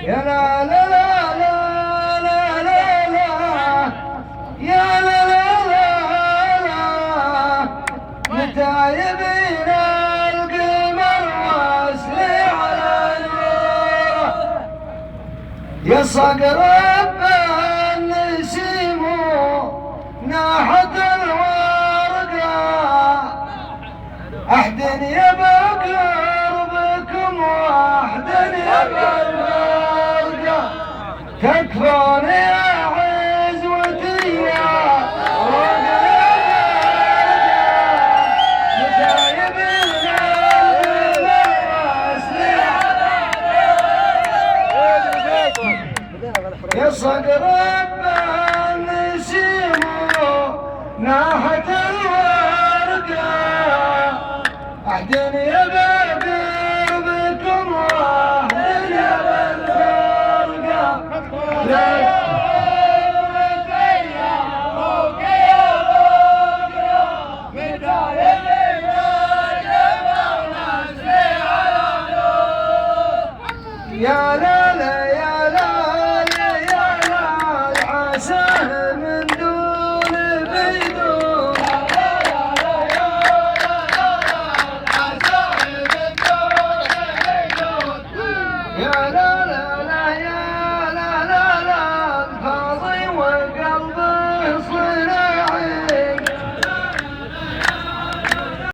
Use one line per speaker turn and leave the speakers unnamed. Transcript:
يا لا لا لا لا لا لا لا يا لا لا لا لا متى يبينا القمر واسلي على نوره يا صقر النسيم ناحت الورقة أحدن يا بقربكم وأحدن يا بالفرقة تكفون يا عزوتي يا رقة متايبين يا صقر النسيم ناحت الورقة أحدن يا بقربكم وأحدن يا بالفرقة يا لا لا يا لا لا يا لا عساه من دون بيدون يا لا